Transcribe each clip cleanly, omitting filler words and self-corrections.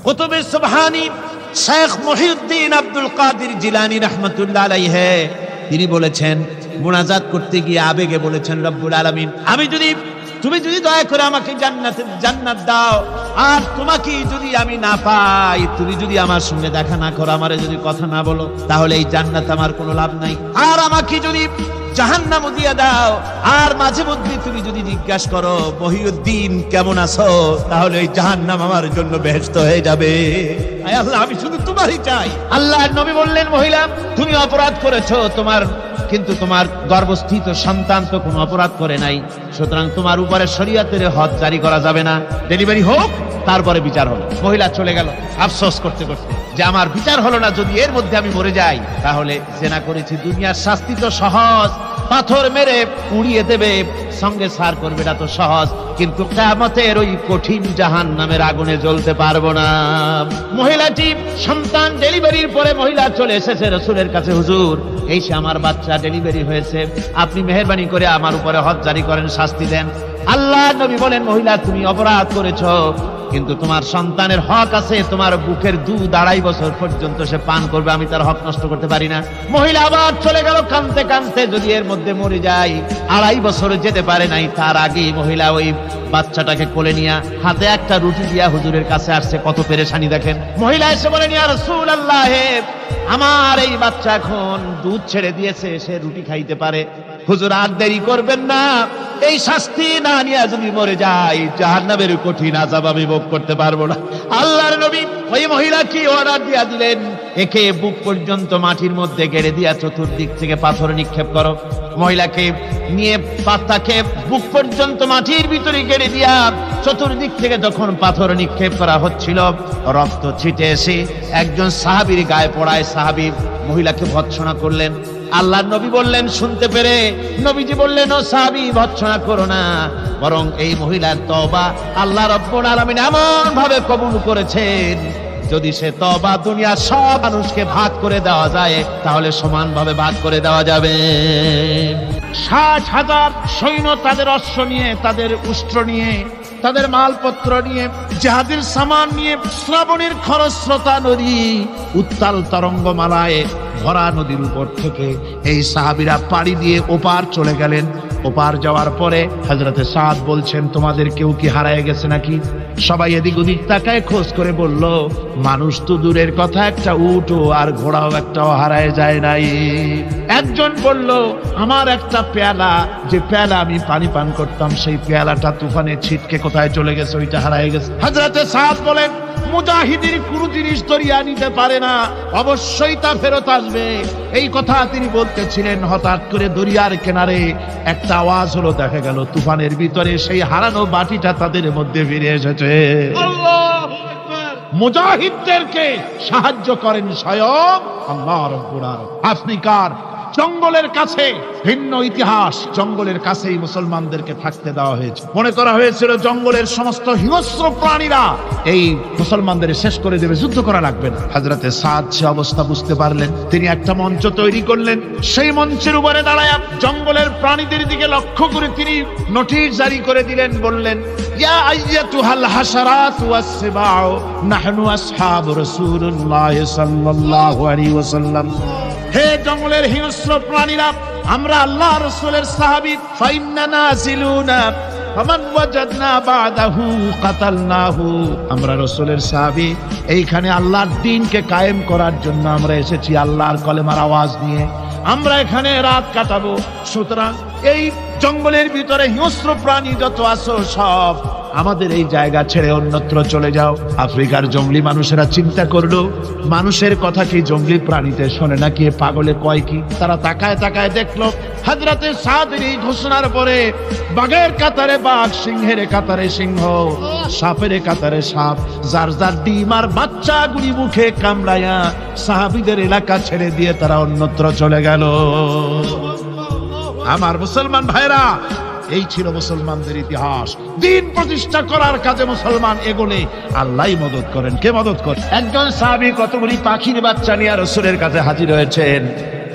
কুতুবে সুবহানি শেখ মুহিউদ্দিন আব্দুল কাদের জিলানী রাহমাতুল্লাহ আলাইহি তিনি বলেছেন, মুনাজাত করতে গিয়ে আবেগে বলেছেন, রব্বুল আলামিন, তুমি যদি দয়া করে আমাকে জান্নাত দাও, আর তোমাকে যদি আমি না পাই, তুমি যদি আমার সঙ্গে দেখা না করো, আমারে যদি কথা না বলো, তাহলে এই জান্নাত আমার কোনো লাভ নাই। আর আমাকে যদি জাহান্নাম দিয়ে দাও, আর মাঝে মধ্যে তুমি যদি জিজ্ঞাসা করো মহিউদ্দিন কেমন আছো, তাহলে এই জাহান্নাম আমার জন্য বেহেশত হয়ে যাবে। আয় আল্লাহ, আমি শুধু তোমারই চাই। আল্লাহর নবী বললেন, মহিলা তুমি অপরাধ করেছো, কিন্তু তোমার গর্ভস্থিত সন্তান তো কোনো অপরাধ করে নাই, সুতরাং তোমার উপরে শরীয়তের হদ জারি করা যাবে না, ডেলিভারি হোক, তারপরে বিচার হবে। মহিলা চলে গেল আফসোস করতে করতে যে আমার বিচার হলো না, যদি এর মধ্যে আমি মরে যাই তাহলে জেনা করেছি, দুনিয়ার শাস্তি তো সহজ, পাথর মেরে উড়িয়ে দেবে, সঙ্গে সার করবে, এটা তো সহজ, কিন্তু কিয়ামতের ওই কঠিন জাহান্নামের আগুনে জ্বলতে পারবো না। মহিলাটি সন্তান ডেলিভারির পরে মহিলা চলে এসেছে রাসূলের কাছে, হুজুর এই সে আমার বাচ্চা ডেলিভারি হয়েছে, আপনি মেহেরবানি করে আমার উপরে হদ জারি করেন, শাস্তি দেন। আল্লাহ নবী বলেন, মহিলা তুমি অপরাধ করেছো, কিন্তু তোমার সন্তানের হক আছে, তোমার বুকের দুধ 2.5 বছর পর্যন্ত সে পান করবে, আমি তার হক নষ্ট করতে পারি না। মহিলা আবার চলে গেল কাঁদতে কাঁদতে, যদি এর মধ্যে মরে যায়, 2.5 বছর যেতে পারে নাই, তার আগেই মহিলা ওই বাচ্চাটাকে কোলে নিয়ে হাতে একটা রুটি দিয়া হুজুরের কাছে আসছে, কত পেরেশানি দেখেন। মহিলা এসে বলেন, ইয়া রাসূলুল্লাহ, আমার এই বাচ্চা এখন দুধ ছেড়ে দিয়েছে, সে রুটি খাইতে পারে, হুজুর আর দেরি করবেন না, এই শাস্তি না নিয়ে যদি মরে যায়, জাহান্নামের কঠিন আযাব আমি ভোগ করতে পারবো না। আল্লাহর নবী ওই মহিলাকে অর্ডার দিয়া দিলেন, একে বুক পর্যন্ত মাটির মধ্যে গেড়ে দিয়া চতুর্দিক থেকে পাথর নিক্ষেপ করো। মহিলাকে নিয়ে পাতাকে বুক পর্যন্ত মাটির ভিতরে গেড়ে দিয়া চতুর্দিক থেকে যখন পাথর নিক্ষেপ করা হচ্ছিল, রক্ত ছিটে এসে একজন সাহাবীর গায়ে পড়ায়, সাহাবী মহিলাকে ভৎসনা করলেন। আল্লাহর নবী বললেন, শুনতে পেরে নবীজি বললেন, ও সাহাবী ভৎসনা করো না, বরং এই মহিলার তওবা আল্লাহ রাব্বুল আলামিন এমন ভাবে কবুল করেছেন, যদি সে তওবা দুনিয়ার সব মানুষকে ভাগ করে দেওয়া যায়, তাহলে সমানভাবে ভাগ করে দেওয়া যাবে। 60,000 সৈন্য তাদের অশ্ব নিয়ে, তাদের উষ্ট্র নিয়ে, তাদের মালপত্র নিয়ে, জাহাজের সামান নিয়ে শ্রাবণের খরস্রোতা নদী, উত্তাল তরঙ্গমালায় ভরা নদীর উপর থেকে এই সাহাবীরা পাড়ি দিয়ে ওপার চলে গেলেন। ওপার যাওয়ার পরে হযরতে সাদ বলছেন, তোমাদের কেউ কি হারায় গেছে নাকি? সবাই এদিক ওদিক তাকায় খোঁজ করে বলল, মানুষ তো দূরের কথা, একটা উট আর ঘোড়াও একটাও হারায় যায় নাই। একজন বলল, আমার একটা পেয়ালা, যে পেয়ালা আমি পানি পান করতাম, সেই পেয়ালাটা তুফানে ছিটকে কোথায় চলে গেছে, ওইটা হারায় গেছে। হযরতে সাদ বলেন, মুজাহিদের কোনো জিনিস দরিয়া নিতে পারে না, অবশ্যই তা ফেরত আসবে। এই কথা তিনি বলতেছিলেন, হঠাৎ করে দরিয়ার কিনারে একটা আওয়াজ হলো, দেখা গেল তুফানের ভিতরে সেই হারানো বাটিটা তাদের মধ্যে ফিরে এসেছে। আল্লাহু আকবার! মুজাহিদদেরকে সাহায্য করেন স্বয়ং আল্লাহ রাব্বুল আলামিন। আফ্রিকার জঙ্গলের কাছে ভিন্ন ইতিহাস, জঙ্গলের কাছেই মুসলমানদেরকে থাকতে দেওয়া হয়েছে। মনে করা হয়েছিল জঙ্গলের সমস্ত হিংস্র প্রাণীরা এই মুসলমানদের শেষ করে দেবে, যুদ্ধ করা লাগবে না। হযরতে সাদ সে অবস্থা বুঝতে পারলেন, তিনি একটা মঞ্চ তৈরি করলেন। সেই মঞ্চের উপরে দাঁড়ায় জঙ্গলের প্রাণীদের দিকে লক্ষ্য করে তিনি নোটিশ জারি করে দিলেন, বললেন, ইয়া আইয়াতুহাল হাশারাত ওয়াস সিবাউ নাহনু আসহাবু রাসূলুল্লাহ সাল্লাল্লাহু আলাইহি ওয়াসাল্লাম। হে জঙ্গলের হিংস্র প্রাণীরা, আমরা আল্লাহ রাসূলের সাহাবী, ফাইন্না নাজিলুনা ফামান ওয়াজাদনা বাদাহু কাতালনাহু। আমরা রাসূলের সাহাবী, এইখানে আল্লাহর দ্বীনকে কায়েম করার জন্য আমরা এসেছি, আল্লাহর কলেমার আওয়াজ নিয়ে আমরা এখানে রাত কাটাবো। সুতরাং এই জঙ্গলের ভিতরে হিংস্র প্রাণী যত আছো, সব আমাদের এই জায়গা ছেড়ে অন্যত্র চলে যাও। আফ্রিকার জঙ্গলি মানুষেরা চিন্তা করলো, মানুষের কথা কি জঙ্গলি প্রাণীতে শোনে নাকি, পাগলে কয় কি? তারা তাকায় তাকায় দেখলো, হযরতে সাদের এই ঘোষণার পরে বাঘের কাতারে বাঘ, সিংহের কাতারে সিংহ, সাপের কাতারে সাপ, যার যার ডিম আর বাচ্চা গুলি মুখে কামড়ায়া সাহাবীদের এলাকা ছেড়ে দিয়ে তারা অন্যত্র চলে গেল। আমার মুসলমান ভাইরা, এই ছিল মুসলমানদের ইতিহাস। দ্বীন প্রতিষ্ঠা করার কাজে মুসলমান এগোলে আল্লাহই মদত করেন। কে মদত করেন? একজন সাহাবী কতগুলি পাখির বাচ্চা নিয়ে রাসূলের কাছে হাজির হয়েছেন।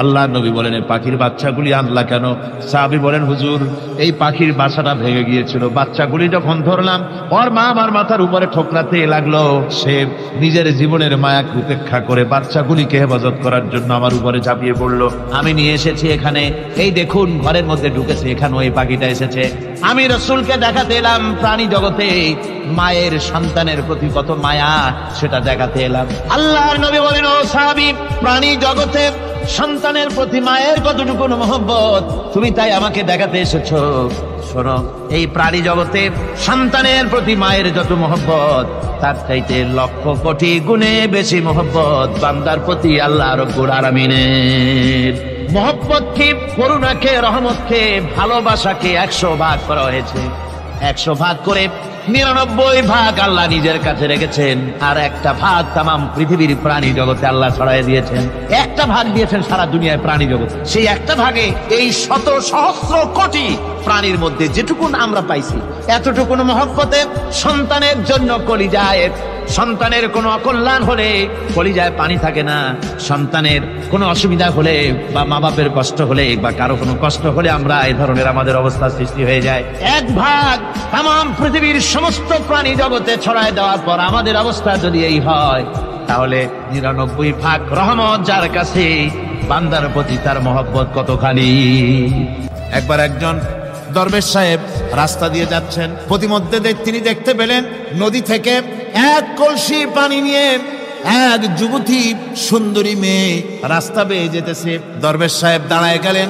আল্লাহ নবী বলেন এই পাখির বাচ্চাগুলি আনলা কেন? সাহাবী বলেন হুজুর এই পাখির বাসাটা ভেঙে গিয়েছিল, বাচ্চাগুলি যখন ধরলাম ওর মা আমার মাথার উপরে ঠোকরাতে লাগলো, সে নিজের জীবনের মায়াকে উপেক্ষা করে বাচ্চাগুলিকে হেফাজত করার জন্য আমার উপরে ঝাঁপিয়ে পড়লো। আমি নিয়ে এসেছি এখানে, এই দেখুন ঘরের মধ্যে ঢুকেছে, এখানেও এই পাখিটা এসেছে। আমি রাসূলকে দেখাতে এলাম প্রাণী জগতে মায়ের সন্তানের প্রতি কত মায়া, সেটা দেখাতে এলাম। আল্লাহর নবী বলেন ও সাহাবী, প্রাণী জগতে সন্তানের প্রতি মায়ের কতটুকু মহব্বত তুমি তাই আমাকে দেখাতে এসেছো। শোনো, এই প্রাণী জগতে সন্তানের প্রতি মায়ের যত মহব্বত, তার চাইতে লক্ষ কোটি গুণে বেশি মহব্বত বান্দার প্রতি আল্লাহ রাব্বুল আলামিনের। মহব্বতকে, করুণাকে, রহমতকে, ভালোবাসাকে 100 ভাগ করা হয়েছে। 100 ভাগ করে 99 ভাগ আল্লাহ নিজের কাছে রেখেছেন, আর একটা ভাগ তামাম পৃথিবীর প্রাণী জগতে আল্লাহ ছড়াই দিয়েছেন। একটা ভাগ দিয়েছেন সারা দুনিয়ায় প্রাণী জগৎ, সেই একটা ভাগে এই শত সহস্র কোটি প্রাণীর মধ্যে যেটুকুন আমরা পাইছি, এতটুকুন মহব্বতে সন্তানের জন্য কলিজায়, সন্তানের কোনো অকল্যাণ হলে কলিজায় পানি থাকে না, সন্তানের কোনো অসুবিধা হলে বা মা বাপের কষ্ট হলে বা কারো কোনো কষ্ট হলে আমরা এই ধরনের আমাদের অবস্থা সৃষ্টি হয়ে যায়। এক ভাগ তামাম পৃথিবীর সমস্ত প্রাণী জগতে ছড়ায় দেওয়ার পর আমাদের অবস্থা যদি এই হয়, তাহলে 99 ভাগ রহমত যার কাছে, বান্দার প্রতি তার মহব্বত কতখানি। একবার একজন দরবেশ সাহেব রাস্তা দিয়ে যাচ্ছেন, প্রতিমধ্যে তিনি দেখতে পেলেন নদী থেকে এক কলসি পানি নিয়ে এক যুবতী সুন্দরী মেয়ে রাস্তা বেয়ে যেতেছে। দরবেশ সাহেব দাঁড়ায় গেলেন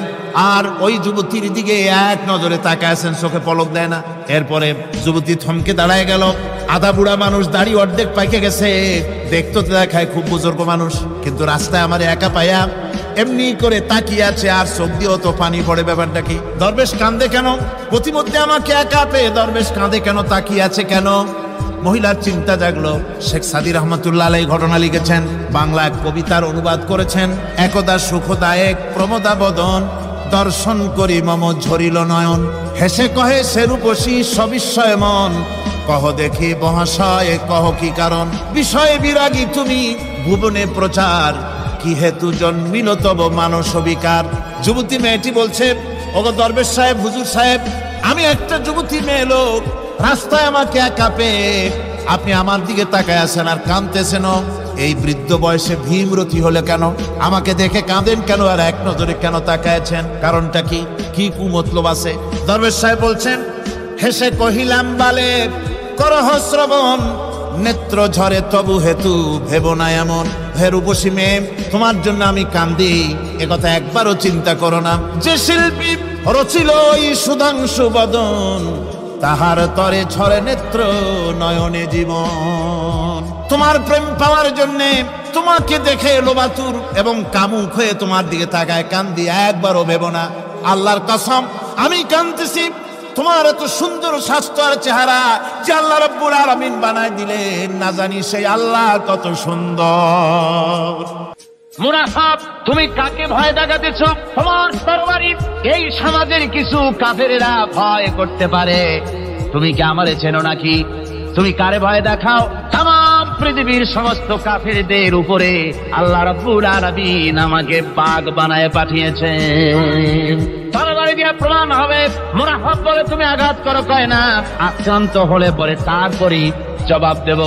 আর ওই যুবতীর দিকে এক নজরে তাকায় আছেন, চোখে পলক দেয় না। এরপরে যুবতী থমকে দাঁড়ায় গেল। আধা বুড়া মানুষ, দাড়ি অর্ধেক পাইকে গেছে, দেখতে তো দেখায় খুব বুজুর্গ মানুষ, কিন্তু রাস্তায় আমার একা পাইয়া এমনি করে তাকিয়ে আছে আর চোখ দিয়েও তো পানি পড়ে। ব্যাপারটা কি? দরবেশ কাঁদে কেন? প্রতিমধ্যে আমাকে একা পেয়ে দরবেশ কাঁদে কেন, তাকিয়ে আছে কেন? মহিলার চিন্তা জাগলো। শেখ সাদী রহমতুল্লাহ আলাইহি ঘটনা লিখেছেন, বাংলা এক কবিতার অনুবাদ করেছেন। একদা সুখদায়ক প্রমোদা বদন, দর্শন করি মম ঝরিল নয়ন, হেসে কহে সেরূপসী সবিস্ময় মন, কহ দেখি মহাশয় কহ কি কারণ, বিষয়ে বিরাগী তুমি ভুবনে প্রচার, কি হেতু জন্মিল তব মানস বিকার। যুবতী মেয়েটি বলছে, ওগো দরবেশ সাহেব, হুজুর সাহেব, আমি একটা যুবতী মেয়ে লোক, রাস্তায় আমাকে একা পেয়ে আপনি আমার দিকে তাকায় আছেন আর কাঁদতেছেন। এই বৃদ্ধ বয়সে ভীমরতি হলে কেন? আমাকে দেখে কাঁদেন কেন আর এক নজরে কেন তাকায়ছেন? কারণটা কি? কি কুমতলব আছে? দরবেশ সাহেব বলছেন, হেসে কহিলাম বালে করহ শ্রবণ, নেত্র ঝরে তবু হেতু ভেব না এমন। হে রূপসী মেয়ে, তোমার জন্য আমি কান্দি, একথা একবারও চিন্তা করো না। যে শিল্পী রচিল ওই সুধাংশু বদন, তাহার তরে ঝরে নেত্র নয়নে জীবন। তোমার প্রেম পাওয়ার জন্য তোমাকে দেখে লোবাতুর এবং কামুক হয়ে তোমার দিকে তাকায় কান্দি, একবারও ভেব না। আল্লাহর কসম আমি কাঁদতেছি, তোমার এত সুন্দর স্বাস্থ্য আর চেহারা যে আল্লাহ রাব্বুল আলামিন বানায় দিলেন, না জানি সেই আল্লাহ কত সুন্দর। মুনাফাব, তুমি কাকে ভয় দেখাতেছ? তোমার তরবারি এই সমাজের কিছু কাফেরেরা ভয় করতে পারে, তুমি কি আমারে চেনো নাকি? তুমি কারে ভয় দেখাও? তামাম পৃথিবীর সমস্ত কাফেরদের উপরে আল্লাহ রাব্বুল আলামিন আমাকে বাগ বানায় পাঠিয়েছেন। তরবারি দিয়ে প্রমাণ হবে। মুনাফাব বলে তুমি আঘাত করো, কয় না, আক্রান্ত হলে পরে তারপরই জবাব দেব।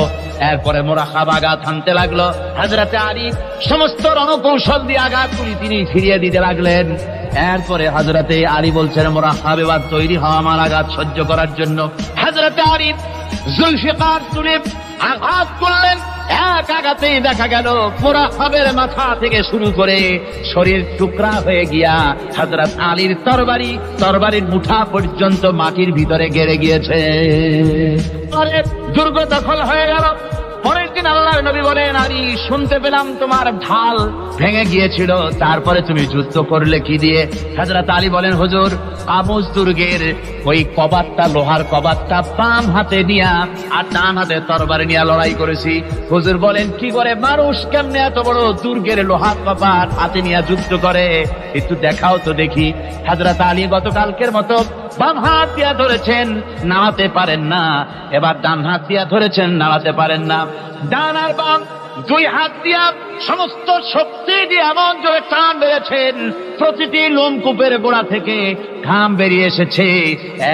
এরপরে মুরাকাব আঘাত হানতে লাগলো। হযরতে আলী সমস্ত রণকৌশল দিয়ে আঘাতগুলি তিনি ফিরিয়ে দিতে লাগলেন। এরপরে হযরতে আলী বলছেন, মুরাকাব এবার তৈরি হও আমার আঘাত সহ্য করার জন্য। হযরতে আলী জুলফিকার তুলে আঘাত করলেন। এক আঘাতেই দেখা গেল মুরাকাবের মাথা থেকে শুরু করে শরীর টুকরা হয়ে গিয়া হযরত আলীর তরবারির মুঠা পর্যন্ত মাটির ভিতরে গেড়ে গিয়েছে। দুর্গ দখল হয়ে গেল। পরের দিন আল্লাহর নবী বলেন, আলী শুনতে পেলাম তোমার ঢাল ভেঙে গিয়েছিল, তারপরে তুমি যুদ্ধ করলে কি দিয়ে? হযরত আলী বলেন, হুজুর আমুজ দুর্গের ওই কবাটটা, লোহার কবাটটা বাম হাতে নিয়া আর ডান হাতে তরবারি নিয়ে লড়াই করেছি। হুজুর বলেন, কি করে মানুষ কেমনে এত বড় দুর্গের লোহার কবাট হাতে নিয়ে যুদ্ধ করে? একটু দেখাও তো দেখি। হযরত আলী গতকালকের মতো বাম হাত দিয়া ধরেছেন, নাড়াতে পারেন না। এবার ডান হাত দিয়া ধরেছেন, নাড়াতে পারেন না। ডান আর বাম দুই হাত দিয়া সমস্ত শক্তি দিয়ে এমন জোরে টান বেড়েছেন, প্রতিটি লোমকূপের গোড়া থেকে ঘাম বেরিয়ে এসেছে,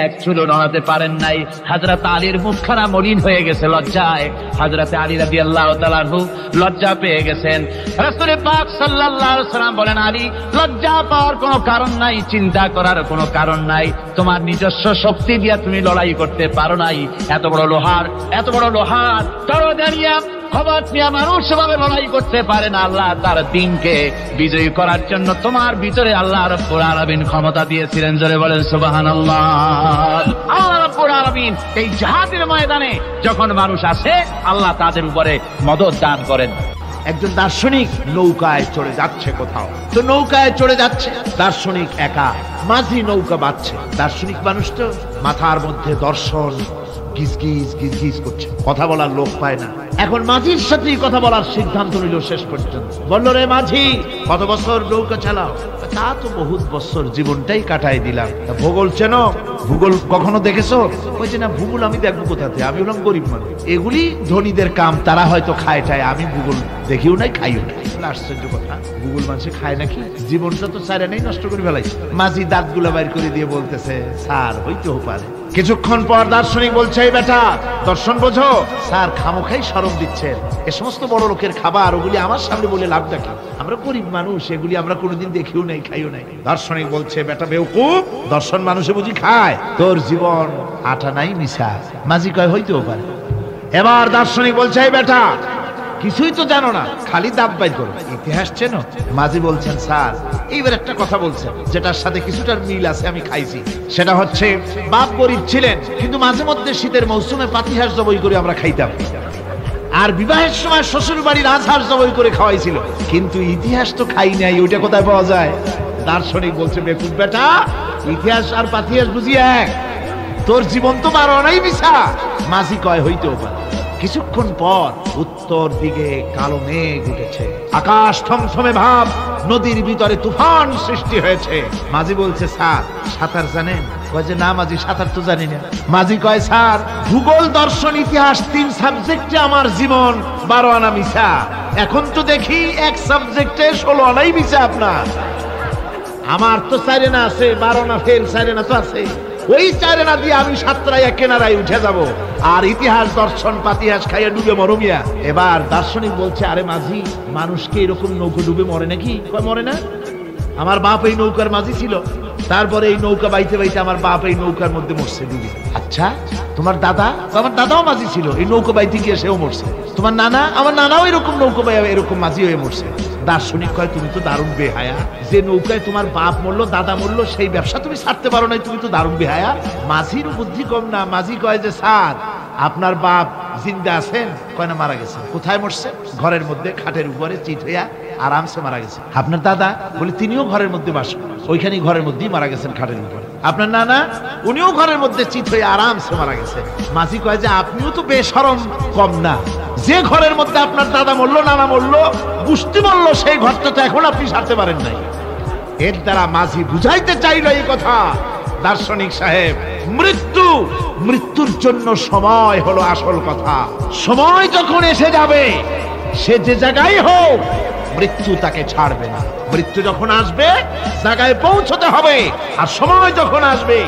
এক চুলো নড়াতে পারেন নাই। হযরত আলীর মুখখানা মলিন হয়ে গেছে লজ্জায়। হযরত আলী রাদিয়াল্লাহু তাআলা আনহু লজ্জা পেয়ে গেছেন। রাসূল পাক সাল্লাল্লাহু আলাইহি ওয়াসাল্লাম বলেন, আলী, লজ্জা পাওয়ার কোনো কারণ নাই, চিন্তা করার কোনো কারণ নাই। তোমার নিজস্ব শক্তি দিয়া তুমি লড়াই করতে পারো নাই। এত বড় লোহার তরবারিয়া খবর নিয়ে মানুষ ভাবে লড়াই করতে পারে না। আল্লাহ তার দিনকে বিজয়ী করার জন্য তোমার ভিতরে আল্লাহ রাব্বুল আলামিন ক্ষমতা দিয়েছিলেন। জোরে বলেন সুবহানাল্লাহ। আল্লাহ রাব্বুল আলামিন এই জিহাদের ময়দানে যখন মানুষ আসে, আল্লাহ তাদের উপরে মদদ দান করেন। একজন দার্শনিক নৌকায় চড়ে যাচ্ছে কোথাও, তো নৌকায় চড়ে যাচ্ছে দার্শনিক একা, মাঝি নৌকা বাঁধছে। দার্শনিক মানুষ তো মাথার মধ্যে দর্শন গিজ গিজ করছে, কথা বলার লোক পায় না। এখন মাঝির সাথেই কথা বলার সিদ্ধান্ত নিল। শেষ পর্যন্ত বলল, রে মাঝি, কত বছর নৌকা চালাও? তা তো বহুত বছর, জীবনটাই কাটাই দিলাম। ভূগোল চেনো? ভূগোল কখনো দেখেছো? বলছে না, ভূগোল আমি দেখবো কোথাতে, আমি হলাম গরিব মানুষ, এগুলি ধনীদের কাম, তারা হয়তো খায় টায়, আমি ভূগোল দেখিও নাই খাইও নাই। আশ্চর্য কথা, ভূগোল মানুষে খায় নাকি? জীবনটা তো সারা নেই, নষ্ট করে ফেলাইছে। মাঝি দাঁতগুলা বাইর করে দিয়ে বলতেছে, স্যার হইতেও পারে। কিছুক্ষণ পর দার্শনিক বলছে, এই বেটা, দর্শন বোঝো? স্যার খামোখাই শরম দিচ্ছেন, এ সমস্ত বড় লোকের খাবার, ওগুলি আমার সামনে বলে লাভটা কি? আমরা গরিব মানুষ, এগুলি আমরা কোনোদিন দেখিও নাই, খাইও নাই। দার্শনিক বলছে, বেটা বেউকুফ, দর্শন মানুষে বুঝি খায়? তোর জীবন আটা নাই মিশা। মাঝি কয়, হইতেও পারে। এবার দার্শনিক বলছে, এই বেটা, কিছুই তো জানো না, খালি দাঁত বাইর করো, ইতিহাস চেনো? মাঝি বলছেন, স্যার এইবার একটা কথা বলছেন যেটার সাথে কিছুটার মিল আছে, আমি খাইছি। সেটা হচ্ছে, বাপ গরিব ছিলেন, কিন্তু মাঝে মধ্যে শীতের মৌসুমে পাতিহাঁস জবাই করে আমরা খাইতাম, আর বিবাহের সময় শ্বশুর বাড়ির রাজহাঁস জবাই করে খাওয়াইছিল, কিন্তু ইতিহাস তো খাই নাই, ওইটা কোথায় পাওয়া যায়? দার্শনিক বলছে, বেকুব বেটা, ইতিহাস আর পাতিহাঁস বুঝি এক? তোর জীবন তো 12 আনাই মিছা। মাঝি কয়, হইতেও পারে। কিছুক্ষণ পর উত্তর দিকে কালো মেঘ উঠেছে, আকাশ থমথমে ভাব, নদীর ভিতরে তুফান সৃষ্টি হয়েছে। মাঝি বলছে, স্যার সাঁতার জানেন? কয় যে, না মাঝি, সাঁতার তো জানি না। মাঝি কয়, স্যার ভূগোল, দর্শন, ইতিহাস 3 সাবজেক্টে আমার জীবন 12 আনা মিছা। এখন তো দেখি এক সাবজেক্টে 16 আনাই মিছা আপনার। আমার তো 4 আনা আছে, 12 আনা ফেল, 4 আনা তো আছে। ওই 4 আনা দিয়ে আমি সাতরাইয়া কেনারায় উঠে যাব, আর ইতিহাস দর্শন পাতিহাস খাইয়া ডুবে মরমিয়া। এবার দার্শনিক বলছে, আরে মাঝি, মানুষকে এরকম নৌকা ডুবে মরে নাকি? কয়, মরে না। আমার বাপ এই নৌকার মাঝি ছিল, তারপরে এই নৌকা বাইতে বাইতে আমার বাপ এই নৌকার মধ্যে মরছে ডুবে। আচ্ছা, তোমার দাদা? আমার দাদাও মাঝি ছিল, এই নৌকা বাইতে গিয়ে সেও মরছে। তোমার নানা? আমার নানাও এরকম নৌকা বাইয়া এরকম মাঝি হয়ে মরছে। দার্শনিক কয়, তুমি তো দারুণ বেহায়া, যে নৌকায় তোমার বাপ মরলো, দাদা মরলো, সেই ব্যবসা তুমি ছাড়তে পারো নাই, তুমি তো দারুণ বেহায়া। মাঝির বুদ্ধি কম না। মাঝি কয় যে, স্যার আপনার বাপ জিন্দা আছেন? কয় না, মারা গেছে। কোথায় মরছে? ঘরের মধ্যে খাটের উপরে চিত হইয়া আরামসে মারা গেছে। আপনার দাদা? বলে, তিনিও ঘরের মধ্যে বাস, ওইখানেই ঘরের মধ্যেই মারা গেছেন খাটের উপরে। আপনার নানা? উনিও ঘরের মধ্যে চিত হয়ে আরামসে মারা গেছে। মাঝি কয় যে, আপনিও তো বেশরম কম না, যে ঘরের মধ্যে আপনার দাদা মরলো, নানা মরলো, বুঝতে বললো, সেই ঘরটা তো এখন আপনি সারতে পারেন নাই। এর দ্বারা মাঝি বুঝাইতে চাইল এই কথা, দার্শনিক সাহেব, মৃত্যুর জন্য সময় হলো আসল কথা। সময় যখন এসে যাবে, সে যে জায়গায় হোক, মৃত্যু তাকে ছাড়বে না। মৃত্যু যখন আসবে, জায়গায় পৌঁছতে হবে, আর সময় যখন আসবে,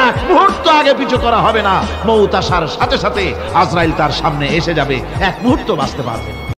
এক মুহূর্ত আগে পিছু করা হবে না। মৌত আসার সাথে সাথে আজরাইল তার সামনে এসে যাবে, এক মুহূর্ত বাঁচতে পারবে।